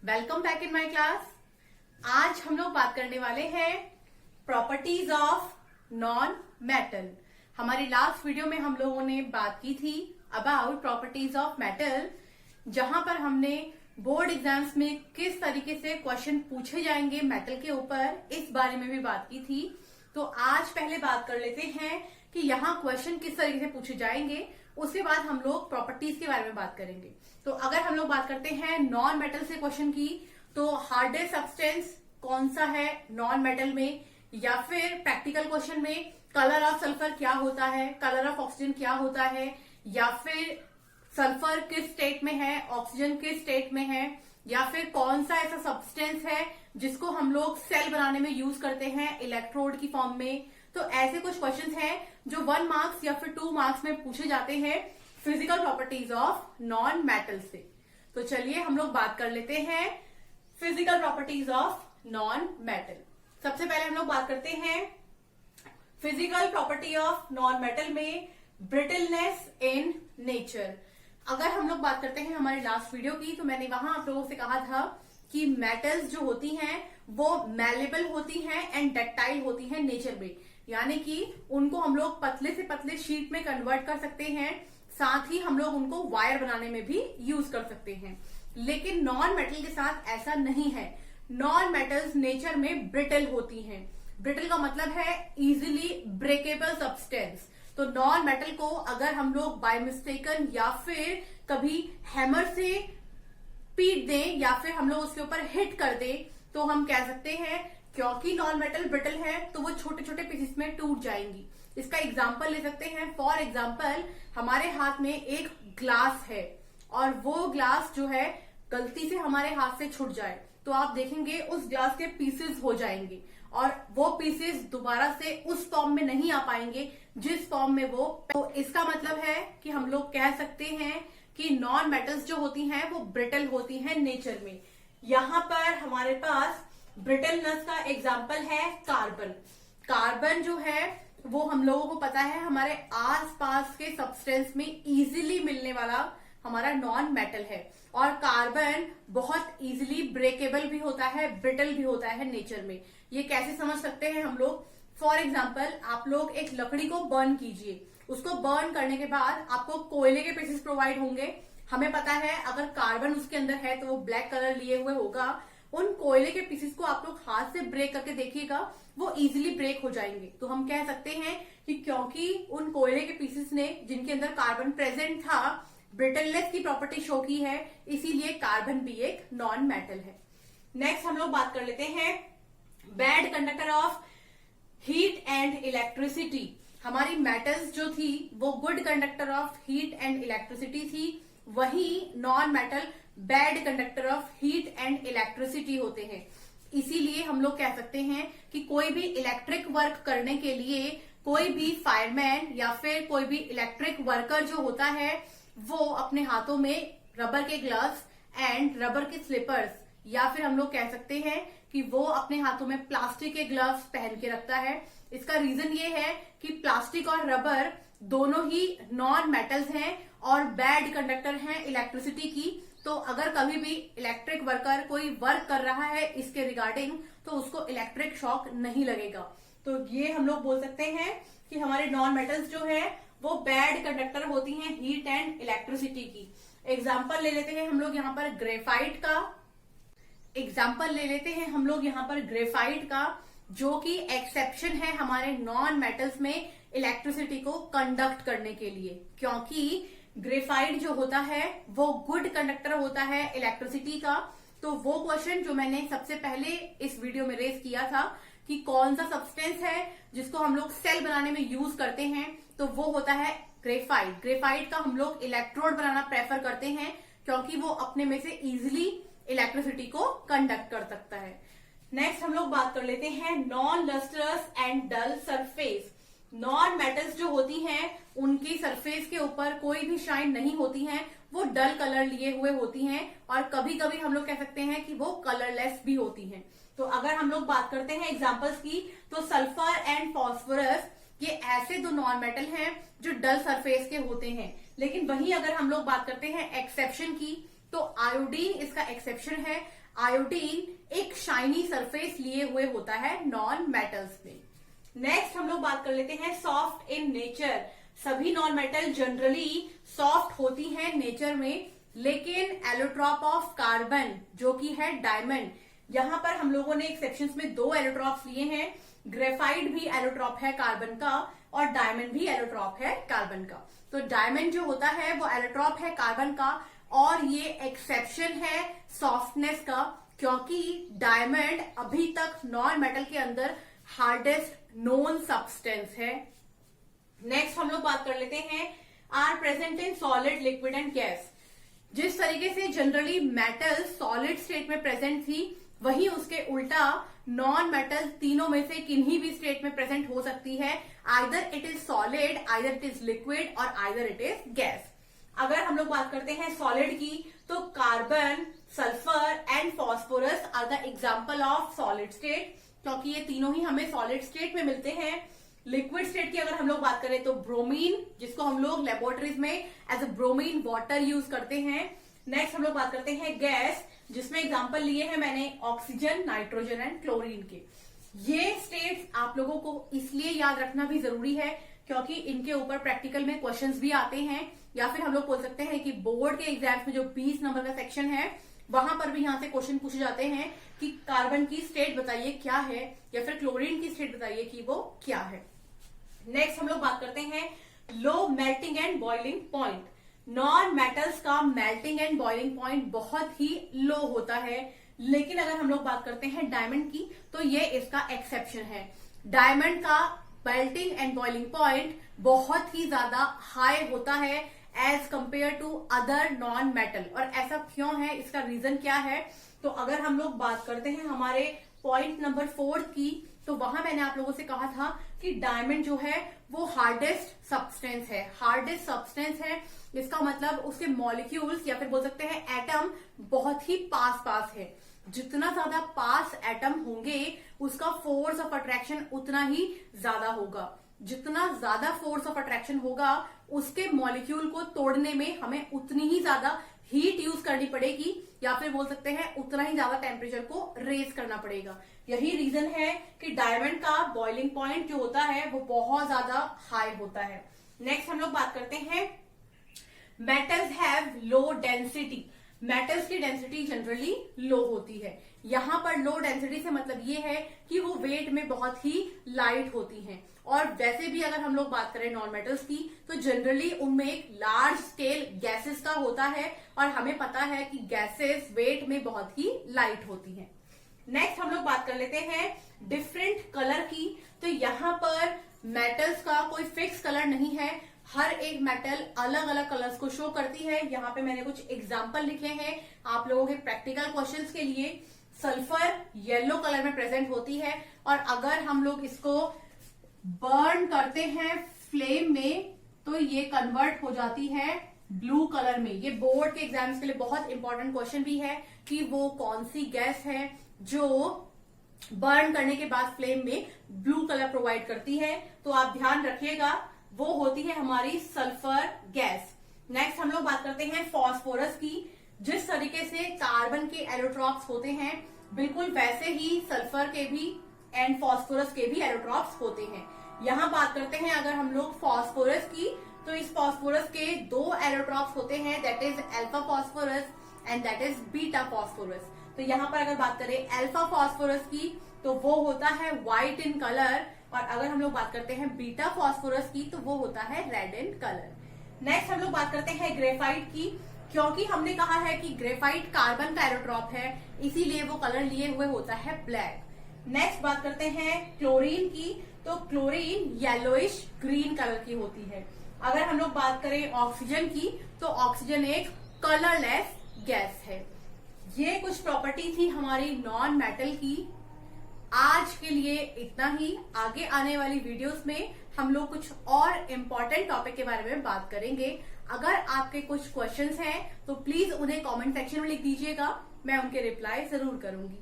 Welcome back in my class. आज हम लोग बात करने वाले हैं प्रॉपर्टीज ऑफ नॉन मेटल। हमारी लास्ट वीडियो में हम लोगों ने बात की थी अबाउट प्रॉपर्टीज ऑफ मेटल, जहां पर हमने बोर्ड एग्जाम्स में किस तरीके से क्वेश्चन पूछे जाएंगे मेटल के ऊपर, इस बारे में भी बात की थी। तो आज पहले बात कर लेते हैं कि यहाँ क्वेश्चन किस तरीके से पूछे जाएंगे, उसके बाद हम लोग प्रॉपर्टीज के बारे में बात करेंगे। तो अगर हम लोग बात करते हैं नॉन मेटल से क्वेश्चन की, तो हार्डेस्ट सब्सटेंस कौन सा है नॉन मेटल में, या फिर प्रैक्टिकल क्वेश्चन में कलर ऑफ सल्फर क्या होता है, कलर ऑफ ऑक्सीजन क्या होता है, या फिर सल्फर किस स्टेट में है, ऑक्सीजन किस स्टेट में है, या फिर कौन सा ऐसा सब्सटेंस है जिसको हम लोग सेल बनाने में यूज करते हैं इलेक्ट्रोड की फॉर्म में। तो ऐसे कुछ क्वेश्चंस हैं जो 1 मार्क्स या फिर 2 मार्क्स में पूछे जाते हैं physical properties of non metal से। तो चलिए हम लोग बात कर लेते हैं physical properties of non metal. सबसे पहले हम लोग बात करते हैं physical property of non metal में ब्रिटलनेस इन नेचर। अगर हम लोग बात करते हैं हमारी लास्ट वीडियो की, तो मैंने वहां आप लोगों से कहा था कि मेटल्स जो होती हैं वो मैलेबल होती हैं एंड डक्टाइल होती हैं नेचर में, यानी कि उनको हम लोग पतले से पतले शीट में कन्वर्ट कर सकते हैं, साथ ही हम लोग उनको वायर बनाने में भी यूज कर सकते हैं। लेकिन नॉन मेटल के साथ ऐसा नहीं है। नॉन मेटल्स नेचर में ब्रिटल होती हैं। ब्रिटल का मतलब है इजीली ब्रेकेबल सब्सटेंस। तो नॉन मेटल को अगर हम लोग बाय मिस्टेकन या फिर कभी हैमर से पीट दें या फिर हम लोग उसके ऊपर हिट कर दें, तो हम कह सकते हैं क्योंकि नॉन मेटल ब्रिटल है तो वो छोटे छोटे पीसेस में टूट जाएंगी। इसका एग्जाम्पल ले सकते हैं। फॉर एग्जाम्पल, हमारे हाथ में एक ग्लास है और वो ग्लास जो है गलती से हमारे हाथ से छूट जाए, तो आप देखेंगे उस ग्लास के पीसेस हो जाएंगे और वो पीसेस दोबारा से उस फॉर्म में नहीं आ पाएंगे जिस फॉर्म में वो। तो इसका मतलब है कि हम लोग कह सकते हैं कि नॉन मेटल्स जो होती हैं वो ब्रिटल होती हैं नेचर में। यहाँ पर हमारे पास ब्रिटलनेस का एग्जाम्पल है कार्बन। कार्बन जो है वो हम लोगों को पता है हमारे आसपास के सब्सटेंस में इजीली मिलने वाला हमारा नॉन मेटल है, और कार्बन बहुत इजीली ब्रेकेबल भी होता है, ब्रिटल भी होता है नेचर में। ये कैसे समझ सकते हैं हम लोग? फॉर एग्जाम्पल, आप लोग एक लकड़ी को बर्न कीजिए, उसको बर्न करने के बाद आपको कोयले के पीसेस प्रोवाइड होंगे। हमें पता है अगर कार्बन उसके अंदर है तो वो ब्लैक कलर लिए हुए होगा। उन कोयले के पीसेस को आप लोग हाथ से ब्रेक करके देखिएगा, वो इजीली ब्रेक हो जाएंगे। तो हम कह सकते हैं कि क्योंकि उन कोयले के पीसेस ने जिनके अंदर कार्बन प्रेजेंट था ब्रिटलनेस की प्रॉपर्टी शो की है, इसीलिए कार्बन भी एक नॉन मेटल है। नेक्स्ट हम लोग बात कर लेते हैं bad conductor of heat and electricity. हमारी मेटल्स जो थी वो good conductor of heat and electricity थी, वही non metal bad conductor of heat and electricity होते हैं। इसीलिए हम लोग कह सकते हैं कि कोई भी इलेक्ट्रिक वर्क करने के लिए कोई भी फायरमैन या फिर कोई भी इलेक्ट्रिक वर्कर जो होता है वो अपने हाथों में रबर के ग्लव्स एंड रबर के स्लीपर्स, या फिर हम लोग कह सकते हैं कि वो अपने हाथों में प्लास्टिक के ग्लव्स पहन के रखता है। इसका रीजन ये है कि प्लास्टिक और रबर दोनों ही नॉन मेटल्स हैं और बैड कंडक्टर हैं इलेक्ट्रिसिटी की। तो अगर कभी भी इलेक्ट्रिक वर्कर कोई वर्क कर रहा है इसके रिगार्डिंग, तो उसको इलेक्ट्रिक शॉक नहीं लगेगा। तो ये हम लोग बोल सकते हैं कि हमारे नॉन मेटल्स जो है वो बैड कंडक्टर होती हैं हीट एंड इलेक्ट्रिसिटी की। एग्जाम्पल ले लेते हैं हम लोग यहाँ पर ग्रेफाइट का। ग्रेफाइट का, जो कि एक्सेप्शन है हमारे नॉन मेटल्स में इलेक्ट्रिसिटी को कंडक्ट करने के लिए, क्योंकि ग्रेफाइट जो होता है वो गुड कंडक्टर होता है इलेक्ट्रिसिटी का। तो वो क्वेश्चन जो मैंने सबसे पहले इस वीडियो में रेज किया था कि कौन सा सब्सटेंस है जिसको हम लोग सेल बनाने में यूज करते हैं, तो वो होता है ग्रेफाइट। ग्रेफाइट का हम लोग इलेक्ट्रोड बनाना प्रेफर करते हैं क्योंकि वो अपने में से इजिली इलेक्ट्रिसिटी को कंडक्ट कर सकता है। नेक्स्ट हम लोग बात कर लेते हैं non lustrous and dull surface. Non metals जो होती हैं उनकी सरफेस के ऊपर कोई भी शाइन नहीं होती हैं, वो डल कलर लिए हुए होती हैं, और कभी कभी हम लोग कह सकते हैं कि वो कलरलेस भी होती हैं। तो अगर हम लोग बात करते हैं एग्जांपल्स की, तो सल्फर एंड फॉस्फोरस ये ऐसे दो नॉन मेटल हैं जो डल सरफेस के होते हैं। लेकिन वहीं अगर हम लोग बात करते हैं एक्सेप्शन की, तो आयोडीन इसका एक्सेप्शन है। आयोडीन एक शाइनी सरफेस लिए हुए होता है नॉन मेटल्स में। नेक्स्ट हम लोग बात कर लेते हैं सॉफ्ट इन नेचर। सभी नॉन मेटल जनरली सॉफ्ट होती हैं नेचर में, लेकिन एलोट्रॉप ऑफ कार्बन जो कि है डायमंड, यहां पर हम लोगों ने एक्सेप्शंस में 2 एलोट्रॉप्स लिए हैं। ग्रेफाइट भी एलोट्रॉप है कार्बन का और डायमंड भी एलोट्रॉप है कार्बन का। तो डायमंड जो होता है वो एलोट्रॉप है कार्बन का, और ये एक्सेप्शन है सॉफ्टनेस का, क्योंकि डायमंड अभी तक नॉन मेटल के अंदर हार्डेस्ट नोन सब्सटेंस है। नेक्स्ट हम लोग बात कर लेते हैं are present in solid, liquid and gas. जिस तरीके से जनरली मेटल सॉलिड स्टेट में प्रेजेंट थी, वही उसके उल्टा नॉन मेटल तीनों में से किन्हीं भी स्टेट में प्रेजेंट हो सकती है। Either it is solid, either it is liquid और आइदर इट इज गैस। अगर हम लोग बात करते हैं सॉलिड की, तो carbon, sulphur and phosphorus are the example of solid state, क्योंकि ये तीनों ही हमें सॉलिड स्टेट में मिलते हैं। लिक्विड स्टेट की अगर हम लोग बात करें तो ब्रोमीन, जिसको हम लोग लेबोरेटरीज में as a bromine water use करते हैं। नेक्स्ट हम लोग बात करते हैं गैस, जिसमें एग्जांपल लिए हैं मैंने ऑक्सीजन, नाइट्रोजन एंड क्लोरीन के। ये स्टेट्स आप लोगों को इसलिए याद रखना भी जरूरी है क्योंकि इनके ऊपर प्रैक्टिकल में क्वेश्चंस भी आते हैं, या फिर हम लोग बोल सकते हैं कि बोर्ड के एग्जाम्स में जो 20 नंबर का सेक्शन है वहां पर भी यहाँ से क्वेश्चन पूछे जाते हैं कि कार्बन की स्टेट बताइए क्या है, या फिर क्लोरीन की स्टेट बताइए कि वो क्या है। नेक्स्ट हम लोग बात करते हैं low melting and boiling point. Non metals का मेल्टिंग एंड बॉइलिंग पॉइंट बहुत ही लो होता है, लेकिन अगर हम लोग बात करते हैं डायमंड की तो ये इसका एक्सेप्शन है। डायमंड का मेल्टिंग एंड बॉइलिंग पॉइंट बहुत ही ज्यादा हाई होता है as compare to other non metal. और ऐसा क्यों है, इसका रीजन क्या है, तो अगर हम लोग बात करते हैं हमारे पॉइंट नंबर 4 की, तो वहां मैंने आप लोगों से कहा था कि डायमंड जो है वो हार्डेस्ट सब्सटेंस है। हार्डेस्ट सब्सटेंस है, इसका मतलब उसके मॉलिक्यूल्स या फिर बोल सकते हैं एटम बहुत ही पास पास है। जितना ज्यादा पास एटम होंगे उसका फोर्स ऑफ अट्रैक्शन उतना ही ज्यादा होगा। जितना ज्यादा फोर्स ऑफ अट्रैक्शन होगा उसके मॉलिक्यूल को तोड़ने में हमें उतनी ही ज्यादा हीट यूज करनी पड़ेगी, या फिर बोल सकते हैं उतना ही ज्यादा टेम्परेचर को रेज करना पड़ेगा। यही रीजन है कि डायमंड का बॉइलिंग पॉइंट जो होता है वो बहुत ज्यादा हाई होता है। नेक्स्ट हम लोग बात करते हैं metals have low density. Metals की डेंसिटी जनरली लो होती है। यहां पर लो डेंसिटी से मतलब ये है कि वो वेट में बहुत ही लाइट होती हैं, और वैसे भी अगर हम लोग बात करें नॉन मेटल्स की तो जनरली उनमें एक लार्ज स्केल गैसेस का होता है, और हमें पता है कि गैसेस वेट में बहुत ही लाइट होती हैं। नेक्स्ट हम लोग बात कर लेते हैं डिफरेंट कलर की। तो यहाँ पर मेटल्स का कोई फिक्स कलर नहीं है, हर एक मेटल अलग अलग कलर्स को शो करती है। यहाँ पे मैंने कुछ एग्जाम्पल लिखे हैं आप लोगों के प्रैक्टिकल क्वेश्चंस के लिए। सल्फर येलो कलर में प्रेजेंट होती है, और अगर हम लोग इसको बर्न करते हैं फ्लेम में तो ये कन्वर्ट हो जाती है ब्लू कलर में। ये बोर्ड के एग्जाम्स के लिए बहुत इंपॉर्टेंट क्वेश्चन भी है कि वो कौन सी गैस है जो बर्न करने के बाद फ्लेम में ब्लू कलर प्रोवाइड करती है। तो आप ध्यान रखिएगा, वो होती है हमारी सल्फर गैस। नेक्स्ट हम लोग बात करते हैं फॉस्फोरस की। जिस तरीके से कार्बन के एलोट्रॉप्स होते हैं बिल्कुल वैसे ही सल्फर के भी एंड फॉस्फोरस के भी एलोट्रॉप्स होते हैं। यहाँ बात करते हैं अगर हम लोग फॉस्फोरस की, तो इस फॉस्फोरस के 2 एलोट्रॉप्स होते हैं, that is alpha phosphorus and that is beta phosphorus. तो यहाँ पर अगर बात करें अल्फा फॉस्फोरस की तो वो होता है व्हाइट इन कलर, और अगर हम लोग बात करते हैं बीटा फॉस्फोरस की तो वो होता है रेड इन कलर। नेक्स्ट हम लोग बात करते हैं ग्रेफाइट की। क्योंकि हमने कहा है कि ग्रेफाइट कार्बन का एलोट्रॉप है, इसीलिए वो कलर लिए हुए होता है ब्लैक। नेक्स्ट बात करते हैं क्लोरीन की। तो क्लोरीन येलोइश ग्रीन कलर की होती है। अगर हम लोग बात करें ऑक्सीजन की, तो ऑक्सीजन एक कलरलेस गैस है। ये कुछ प्रॉपर्टी थी हमारी नॉन मेटल की। आज के लिए इतना ही। आगे आने वाली वीडियोस में हम लोग कुछ और इम्पोर्टेंट टॉपिक के बारे में बात करेंगे। अगर आपके कुछ क्वेश्चंस हैं तो प्लीज उन्हें कमेंट सेक्शन में लिख दीजिएगा, मैं उनके रिप्लाई जरूर करूंगी।